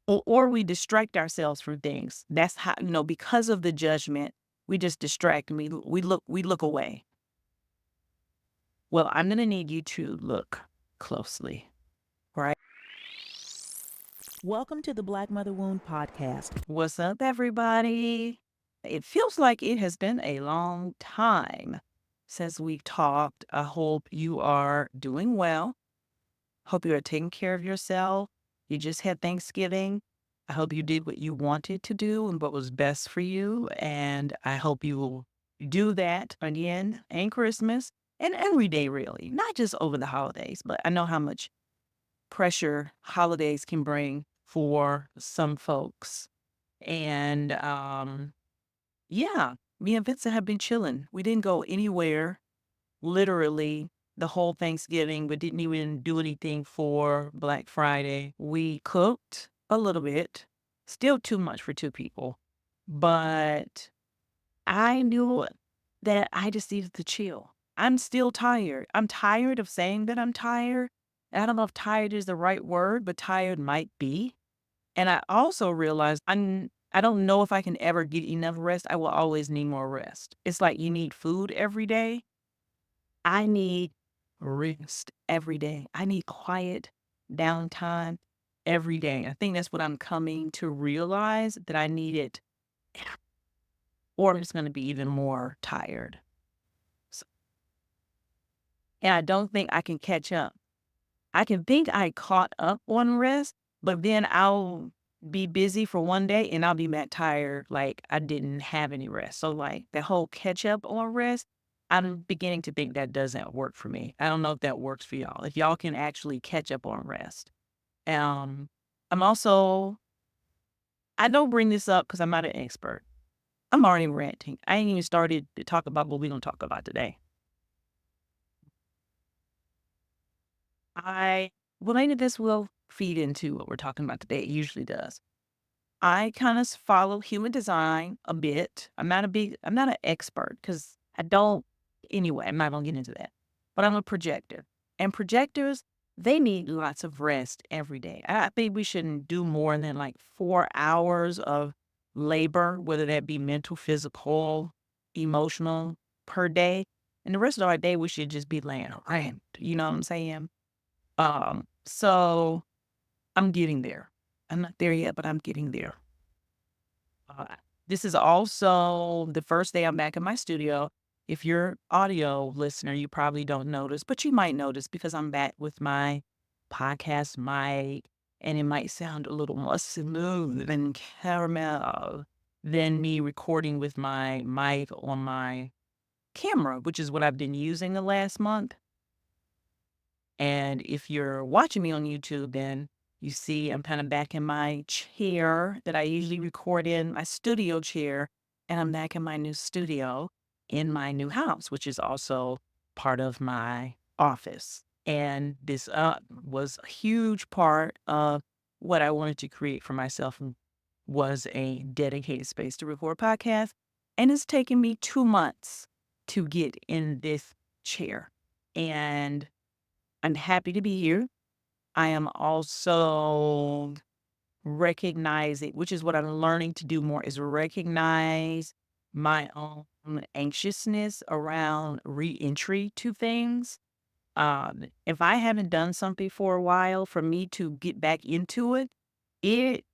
or we distract ourselves from things. That's how, because of the judgment, we just distract and we look away. Well, I'm going to need you to look closely, right? Welcome to the Black Mother Wound podcast. What's up, everybody? It feels like it has been a long time since we've talked. I hope you are doing well. Hope you are taking care of yourself. You just had Thanksgiving. I hope you did what you wanted to do and what was best for you. And I hope you will do that again and Christmas and every day, really, not just over the holidays, but I know how much pressure holidays can bring for some folks. And yeah, me and Vincent have been chilling. We didn't go anywhere literally the whole Thanksgiving, but didn't even do anything for Black Friday. We cooked a little bit, still too much for two people, but I knew that I just needed to chill. I'm still tired. I'm tired of saying that I'm tired. I don't know if tired is the right word, but tired might be. And I also realized I don't know if I can ever get enough rest. I will always need more rest. It's like you need food every day. I need rest every day. I need quiet downtime every day. I think that's what I'm coming to realize that I need it, or I'm just going to be even more tired. S- And I don't think I can catch up. I can think I caught up on rest, but then I'll be busy for one day and I'll be back tired like I didn't have any rest. So like the whole catch up on rest, I'm beginning to think that doesn't work for me. I don't know if that works for y'all. If y'all can actually catch up on rest. Um, I'm also I don't bring this up because I'm not an expert. I'm already ranting. I ain't even started to talk about what we're gonna talk about today. I well, maybe this will feed into what we're talking about today. It usually does. I kind of follow human design a bit. I'm not an expert because I don't, anyway, I'm not going to get into that. But I'm a projector. And projectors, they need lots of rest every day. I think we shouldn't do more than like 4 hours of labor, whether that be mental, physical, emotional per day. And the rest of our day, we should just be laying around. You know what I'm saying? So I'm getting there. I'm not there yet, but I'm getting there. Uh, this is also the first day I'm back in my studio. If you're audio listener, you probably don't notice, but you might notice because I'm back with my podcast mic, and it might sound a little more smooth and caramel than me recording with my mic on my camera, which is what I've been using the last month. And if you're watching me on YouTube, then you see I'm kind of back in my chair that I usually record in, my studio chair, and I'm back in my new studio in my new house, which is also part of my office. And this was a huge part of what I wanted to create for myself and was a dedicated space to record podcasts. And it's taken me 2 months to get in this chair. And I'm happy to be here. I am also recognizing, which is what I'm learning to do more, is recognize my own anxiousness around reentry to things. If I haven't done something for a while, for me to get back into it, it,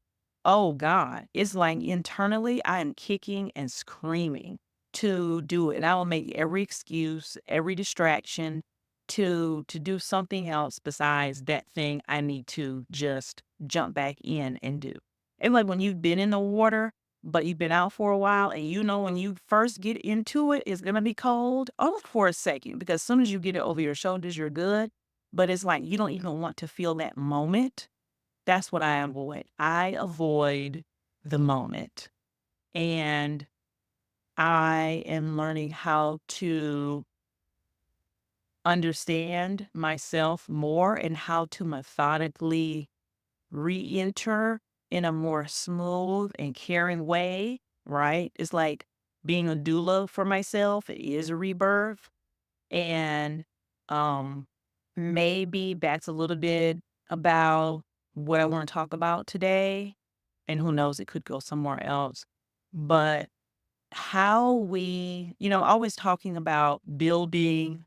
oh God, it's like internally I am kicking and screaming to do it. And I will make every excuse, every distraction to do something else besides that thing I need to just jump back in and do. And like when you've been in the water, but you've been out for a while and you know when you first get into it, it's gonna be cold. Only for a second, because as soon as you get it over your shoulders, you're good. But it's like you don't even want to feel that moment. That's what I avoid. I avoid the moment. And I am learning how to understand myself more and how to methodically re-enter in a more smooth and caring way, right? It's like being a doula for myself. It is a rebirth. And um maybe that's a little bit about what I want to talk about today, and who knows, it could go somewhere else. But how we, always talking about building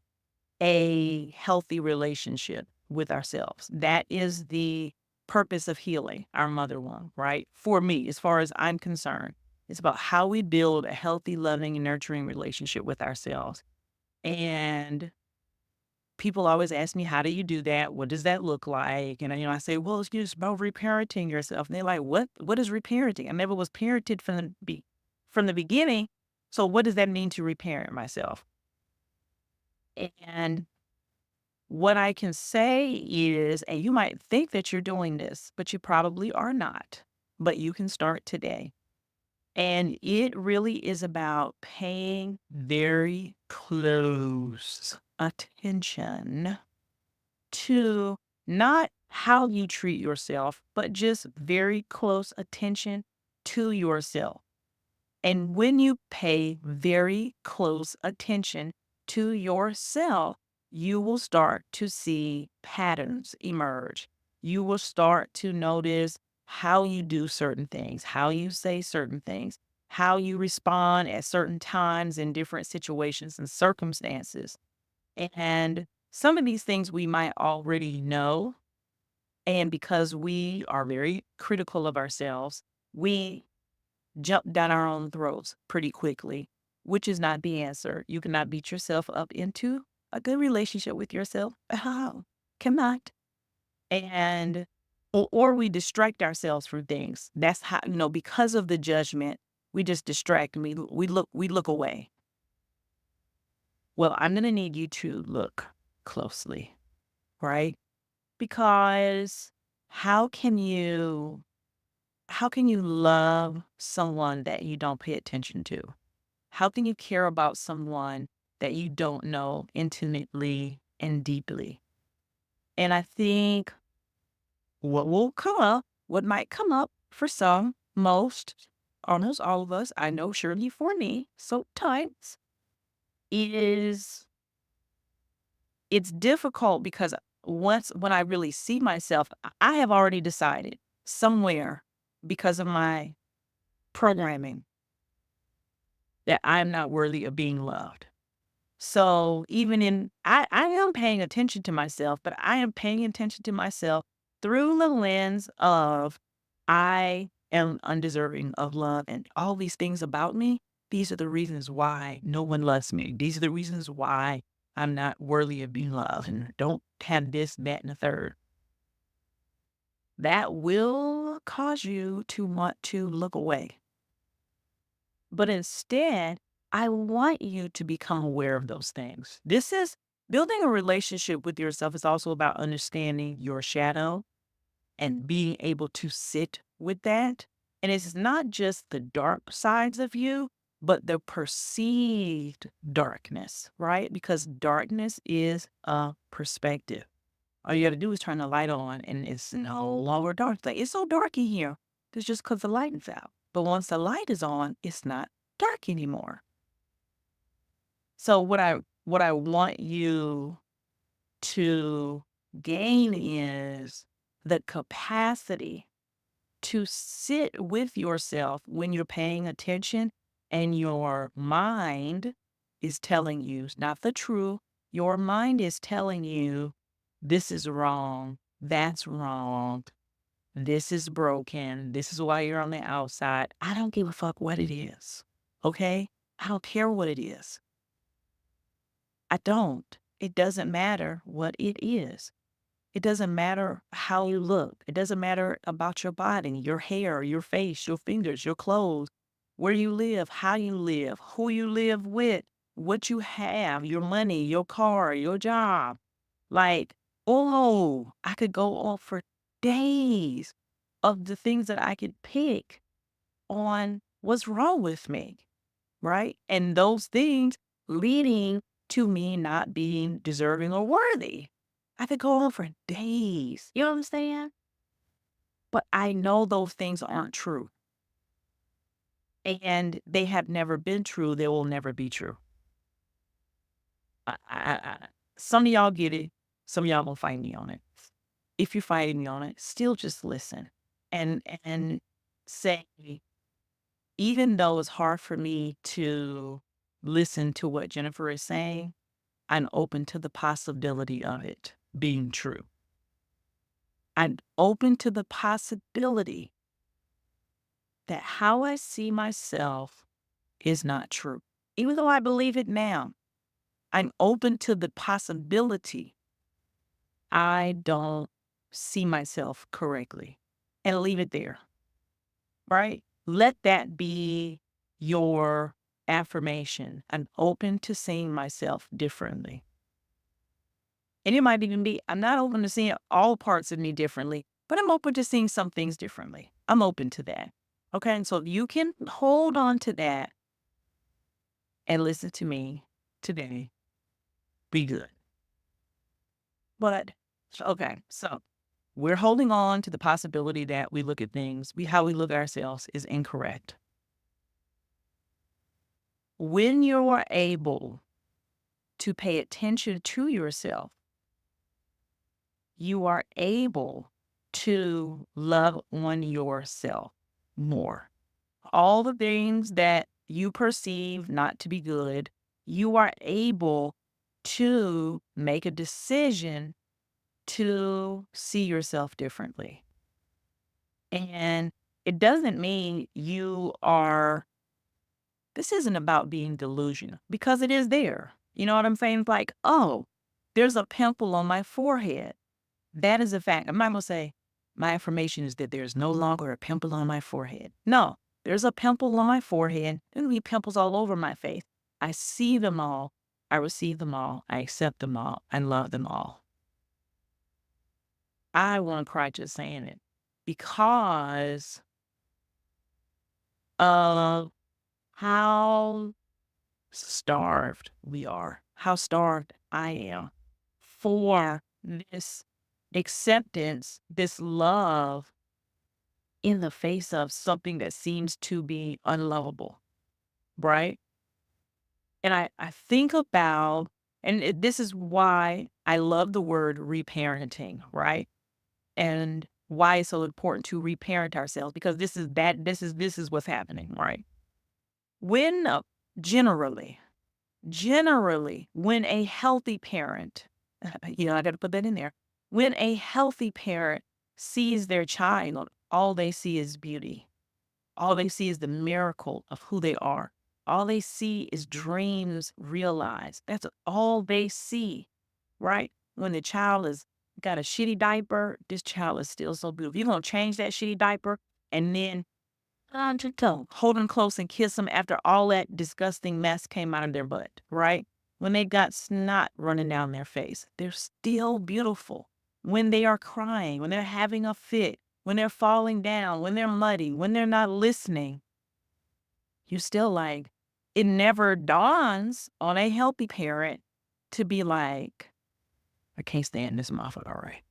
a healthy relationship with ourselves. That is the purpose of healing our mother wound, right? For me, as far as I'm concerned, it's about how we build a healthy, loving, and nurturing relationship with ourselves. And people always ask me, how do you do that? What does that look like? And I say, well, it's just about reparenting yourself. And they're like, what? What is reparenting? I never was parented from the beginning. So what does that mean to reparent myself? And what I can say is, and you might think that you're doing this, but you probably are not. But you can start today. And it really is about paying very close attention to not how you treat yourself, but just very close attention to yourself. And when you pay very close attention to yourself, you will start to see patterns emerge. You will start to notice how you do certain things, how you say certain things, how you respond at certain times in different situations and circumstances. And some of these things we might already know. And because we are very critical of ourselves, we jump down our own throats pretty quickly, which is not the answer. You cannot beat yourself up into a good relationship with yourself. How? Cannot. And or we distract ourselves from things. That's how, because of the judgment, we just distract and we look away. Well, I'm gonna need you to look closely, right? Because how can you how can you love someone that you don't pay attention to? How can you care about someone that you don't know intimately and deeply? And I think what might come up for some, most, almost all of us, I know surely for me, sometimes, is it's difficult because when I really see myself, I have already decided somewhere because of my programming that I'm not worthy of being loved. So even I am paying attention to myself, but I am paying attention to myself through the lens of I am undeserving of love and all these things about me. These are the reasons why no one loves me. These are the reasons why I'm not worthy of being loved and don't have this, that, and the third. That will cause you to want to look away. But instead, I want you to become aware of those things. This is building a relationship with yourself is also about understanding your shadow and being able to sit with that. And it's not just the dark sides of you, but the perceived darkness, right? Because darkness is a perspective. All you got to do is turn the light on and it's no longer dark. It's like, it's so dark in here. It's just because the light is out. But once the light is on, it's not dark anymore. So what I want you to gain is the capacity to sit with yourself when you're paying attention and your mind is telling you, not the truth, your mind is telling you, this is wrong, that's wrong, this is broken, this is why you're on the outside. I don't give a fuck what it is. Okay? I don't care what it is. I don't. It doesn't matter what it is. It doesn't matter how you look. It doesn't matter about your body, your hair, your face, your fingers, your clothes, where you live, how you live, who you live with, what you have, your money, your car, your job. Like, oh, I could go on for days of the things that I could pick on what's wrong with me, right? And those things leading to me not being deserving or worthy. I could go on for days. You understand? But I know those things aren't true. And they have never been true. They will never be true. Some of y'all get it. Some of y'all gonna fight me on it. If you're fighting me on it, still just listen and say, even though it's hard for me to listen to what Jennifer is saying, I'm open to the possibility of it being true. I'm open to the possibility that how I see myself is not true. Even though I believe it now, I'm open to the possibility I don't see myself correctly and leave it there, right? Let that be your affirmation. I'm open to seeing myself differently. And it might even be, I'm not open to seeing all parts of me differently, but I'm open to seeing some things differently. I'm open to that. Okay. And so if you can hold on to that and listen to me today, be good. But, okay. So we're holding on to the possibility that we look at things, how we look at ourselves is incorrect. When you are able to pay attention to yourself, you are able to love on yourself more. All the things that you perceive not to be good, you are able to make a decision to see yourself differently. And it doesn't mean this isn't about being delusional because it is there. You know what I'm saying? It's like, oh, there's a pimple on my forehead. That is a fact. I'm not going to say my affirmation is that there's no longer a pimple on my forehead. No, there's a pimple on my forehead. There'll be pimples all over my face. I see them all. I receive them all. I accept them all. I love them all. I want to cry just saying it because of how starved we are, how starved I am for this acceptance, this love in the face of something that seems to be unlovable, right? And I think about, and this is why I love the word reparenting, right? And why it's so important to reparent ourselves because this is what's happening, right? When generally, generally, when a healthy parent, I got to put that in there. When a healthy parent sees their child, all they see is beauty. All they see is the miracle of who they are. All they see is dreams realized. That's all they see, right? When the child has got a shitty diaper, this child is still so beautiful. You're going to change that shitty diaper and then to toe, hold them close and kiss them after all that disgusting mess came out of their butt, right? When they got snot running down their face, they're still beautiful. When they are crying, when they're having a fit, when they're falling down, when they're muddy, when they're not listening, you still like, it never dawns on a healthy parent to be like, I can't stand this motherfucker, all right?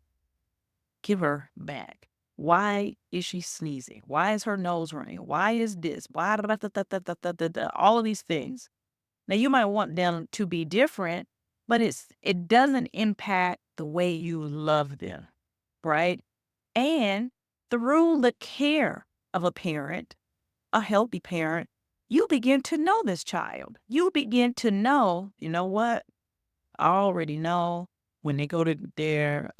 Give her back. Why is she sneezing? Why is her nose running? Why is this? Why da, da, da, da, da, da, da, da, da, all of these things. Now you might want them to be different, but it doesn't impact the way you love them, right? And through the care of a parent, a healthy parent, you begin to know this child. You begin to know, you know what? I already know when they go to their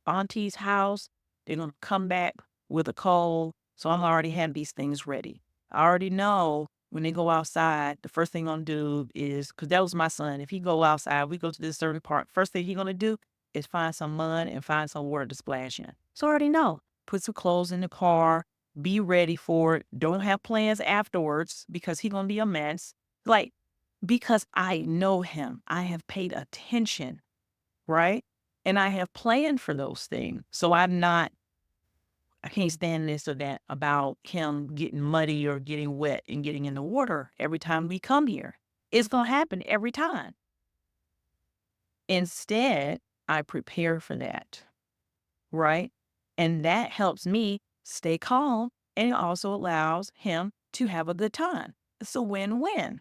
auntie's house, they're going to come back with a cold. So I'm already had these things ready. I already know when they go outside, the first thing I'm going to do is, because that was my son. If he go outside, we go to this certain park. First thing he going to do is find some mud and find some water to splash in. So I already know. Put some clothes in the car. Be ready for it. Don't have plans afterwards because he going to be a mess. Like, because I know him. I have paid attention, right? And I have planned for those things. So I can't stand this or that about him getting muddy or getting wet and getting in the water every time we come here. It's going to happen every time. Instead, I prepare for that, right? And that helps me stay calm and it also allows him to have a good time. It's a win-win.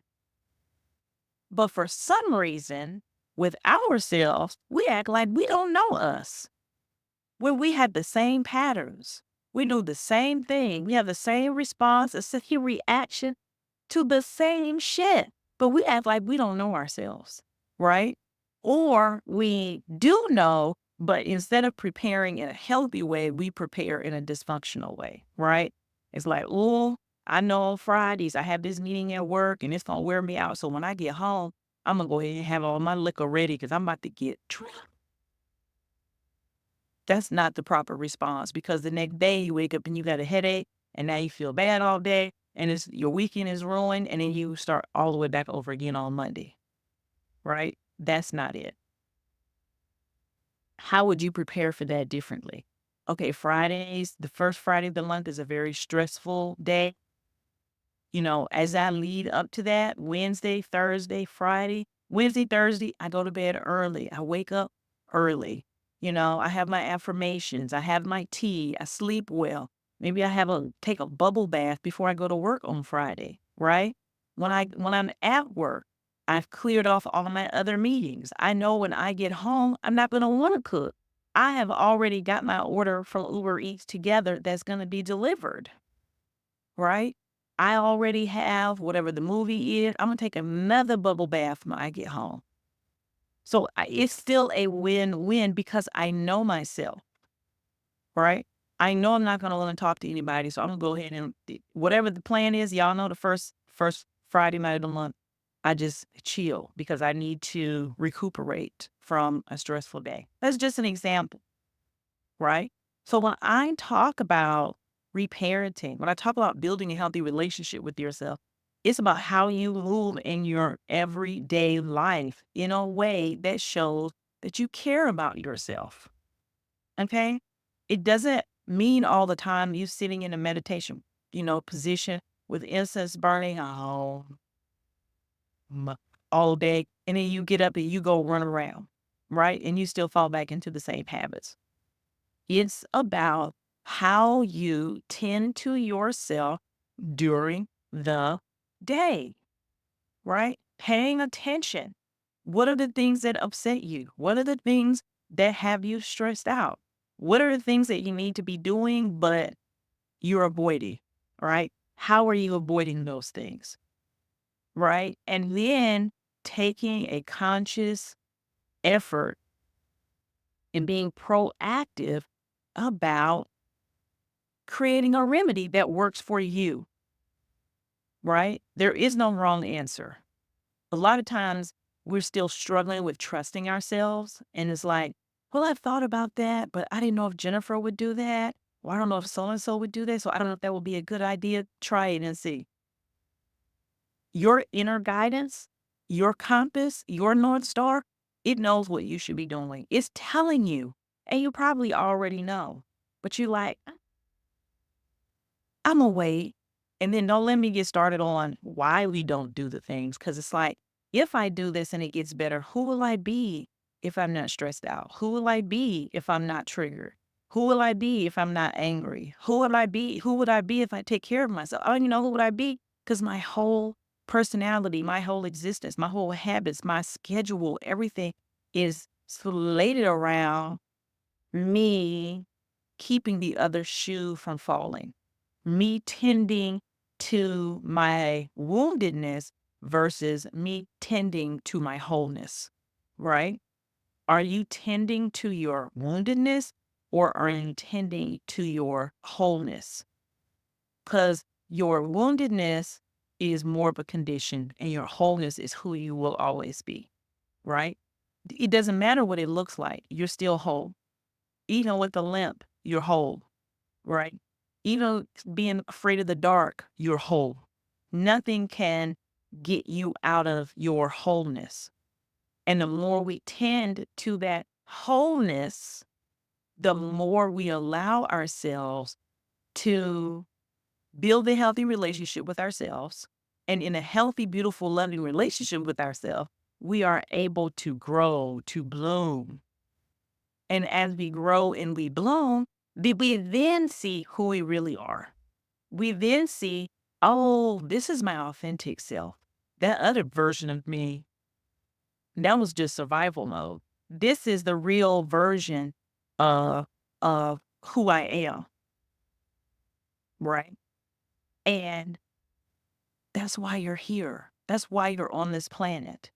But for some reason, with ourselves, we act like we don't know us. where we have the same patterns. We do the same thing. We have the same response, a same reaction to the same shit. But we act like we don't know ourselves, right? Or we do know, but instead of preparing in a healthy way, we prepare in a dysfunctional way, right? It's like, oh, I know on Fridays I have this meeting at work and it's gonna wear me out. So when I get home, I'm gonna go ahead and have all my liquor ready because I'm about to get drunk. That's not the proper response because the next day you wake up and you got a headache and now you feel bad all day and it's your weekend is ruined and then you start all the way back over again on Monday, right? That's not it. How would you prepare for that differently? Okay, Fridays, the first Friday of the month is a very stressful day. As I lead up to that, Wednesday, Thursday, Friday, Wednesday, Thursday, I go to bed early. I wake up early. I have my affirmations. I have my tea. I sleep well. Maybe take a bubble bath before I go to work on Friday, right? When I'm at work, I've cleared off all my other meetings. I know when I get home, I'm not going to want to cook. I have already got my order from Uber Eats together that's going to be delivered, right? I already have whatever the movie is. I'm gonna take another bubble bath when I get home. So it's still a win-win because I know myself, right? I know I'm not gonna want to talk to anybody, so I'm gonna go ahead and whatever the plan is. Y'all know the first Friday night of the month, I just chill because I need to recuperate from a stressful day. That's just an example, right? So when I talk about reparenting, when I talk about building a healthy relationship with yourself, it's about how you move in your everyday life in a way that shows that you care about yourself. Okay. It doesn't mean all the time you sitting in a meditation, position with incense burning all day. And then you get up and you go run around, right? And you still fall back into the same habits. It's about how you tend to yourself during the day, right? Paying attention. What are the things that upset you? What are the things that have you stressed out? What are the things that you need to be doing, but you're avoiding, right? How are you avoiding those things, right? And then taking a conscious effort and being proactive about creating a remedy that works for you, right? There is no wrong answer. A lot of times we're still struggling with trusting ourselves. And it's like, well, I've thought about that, but I didn't know if Jennifer would do that. Well, I don't know if so and so would do that. So I don't know if that would be a good idea. Try it and see. Your inner guidance, your compass, your North Star, it knows what you should be doing. It's telling you. And you probably already know. But you're like, I'm gonna wait. And then don't let me get started on why we don't do the things. Cause it's like, if I do this and it gets better, who will I be if I'm not stressed out? Who will I be if I'm not triggered? Who will I be if I'm not angry? Who will I be? Who would I be if I take care of myself? Oh, who would I be? Because my whole personality, my whole existence, my whole habits, my schedule, everything is slated around me keeping the other shoe from falling, me tending to my woundedness versus me tending to my wholeness, right? Are you tending to your woundedness or are you tending to your wholeness? Because your woundedness is more of a condition and your wholeness is who you will always be, right? It doesn't matter what it looks like, you're still whole. Even with a limp, you're whole, right? Being afraid of the dark, you're whole. Nothing can get you out of your wholeness. And the more we tend to that wholeness, the more we allow ourselves to build a healthy relationship with ourselves. And in a healthy, beautiful, loving relationship with ourselves, we are able to grow, to bloom. And as we grow and we bloom, we then see who we really are. We then see, oh, this is my authentic self. That other version of me, that was just survival mode. This is the real version. of who I am, right? And that's why you're here. That's why you're on this planet.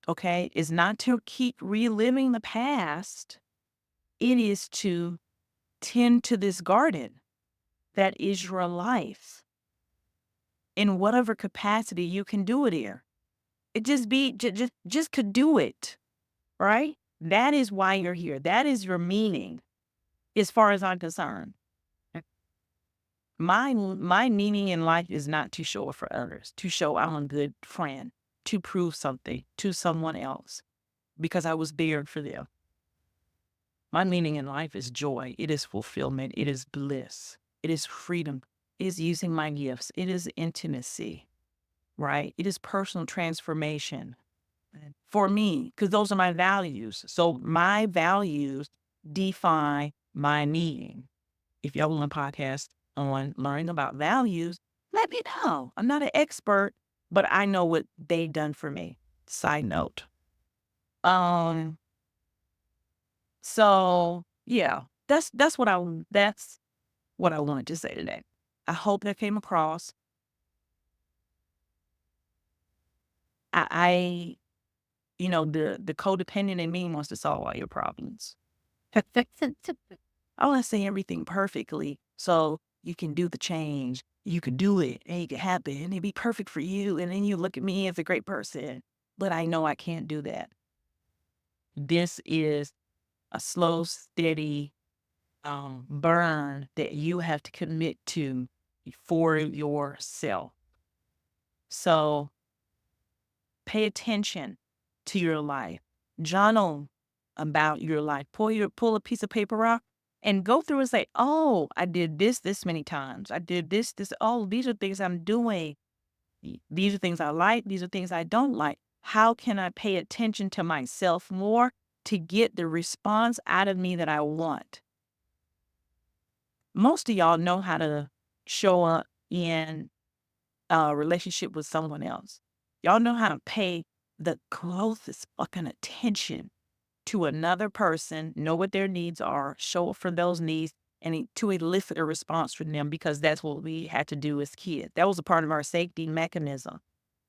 Okay? Is not to keep reliving the past. It is to tend to this garden that is your life in whatever capacity you can do it in. It just be just could do it, right? That is why you're here. That is your meaning, as far as I'm concerned. My meaning in life is not to show it for others, to show I'm a good friend, to prove something to someone else because I was there for them. My meaning in life is joy. It is fulfillment. It is bliss. It is freedom. It is using my gifts. It is intimacy, right? It is personal transformation for me, because those are my values. So my values define my meaning. If y'all want a podcast on learning about values, let me know. I'm not an expert, but I know what they've done for me. Side note. Um, so yeah, that's what I wanted to say today. I hope that came across. I the codependent in me wants to solve all your problems. I want to say everything perfectly so you can do the change. You could do it and it could happen and it'd be perfect for you. And then you look at me as a great person. But I know I can't do that. This is a slow, steady burn that you have to commit to for yourself. So pay attention to your life. Journal about your life. Pull a piece of paper out and go through and say, "Oh, I did this many times. I did this. Oh, these are things I'm doing. These are things I like. These are things I don't like. How can I pay attention to myself more to get the response out of me that I want?" Most of y'all know how to show up in a relationship with someone else. Y'all know how to pay the closest fucking attention to another person, know what their needs are, show up for those needs, and to elicit a response from them because that's what we had to do as kids. That was a part of our safety mechanism.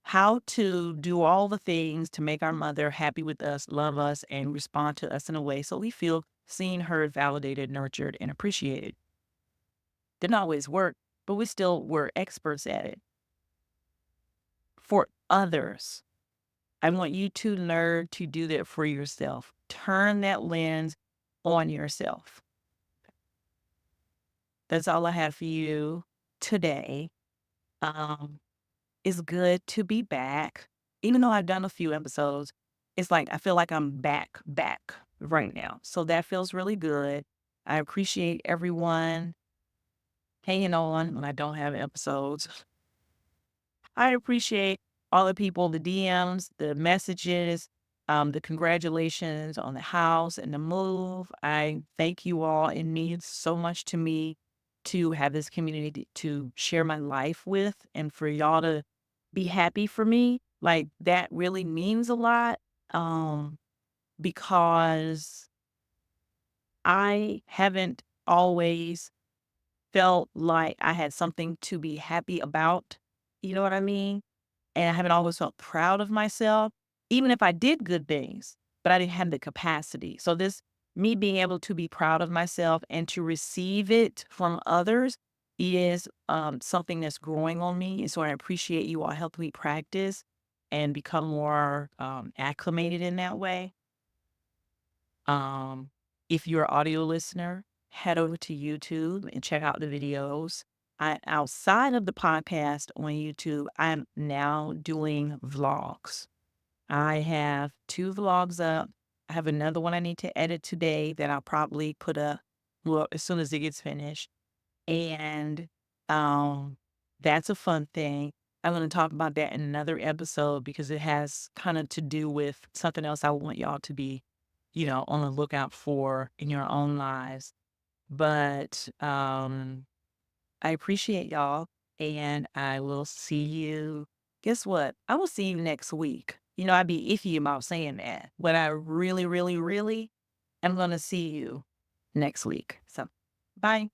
How to do all the things to make our mother happy with us, love us, and respond to us in a way so we feel seen, heard, validated, nurtured, and appreciated. Didn't always work, but we still were experts at it. For others, I want you to learn to do that for yourself. Turn that lens on yourself. That's all I have for you today. Um, it's good to be back. Even though I've done a few episodes, it's like I feel like I'm back right now. So that feels really good. I appreciate everyone hanging on when I don't have episodes. I appreciate all the people, the DMs, the messages, the congratulations on the house and the move. I thank you all. It means so much to me to have this community to share my life with and for y'all to be happy for me. Like that really means a lot um, because I haven't always felt like I had something to be happy about. You know what I mean? And I haven't always felt proud of myself, even if I did good things, but I didn't have the capacity. So this me being able to be proud of myself and to receive it from others is something that's growing on me. And so I appreciate you all helping me practice and become more acclimated in that way. Um, if you're an audio listener, head over to YouTube and check out the videos. Outside of the podcast on YouTube, I'm now doing vlogs. I have 2 vlogs up. I have another one I need to edit today that I'll probably put up, well, as soon as it gets finished. And um, that's a fun thing. I'm going to talk about that in another episode because it has kind of to do with something else I want y'all to be, on the lookout for in your own lives. But I appreciate y'all and I will see you. Guess what? I will see you next week. I'd be iffy about saying that, but I really, really, really am going to see you next week. So, bye.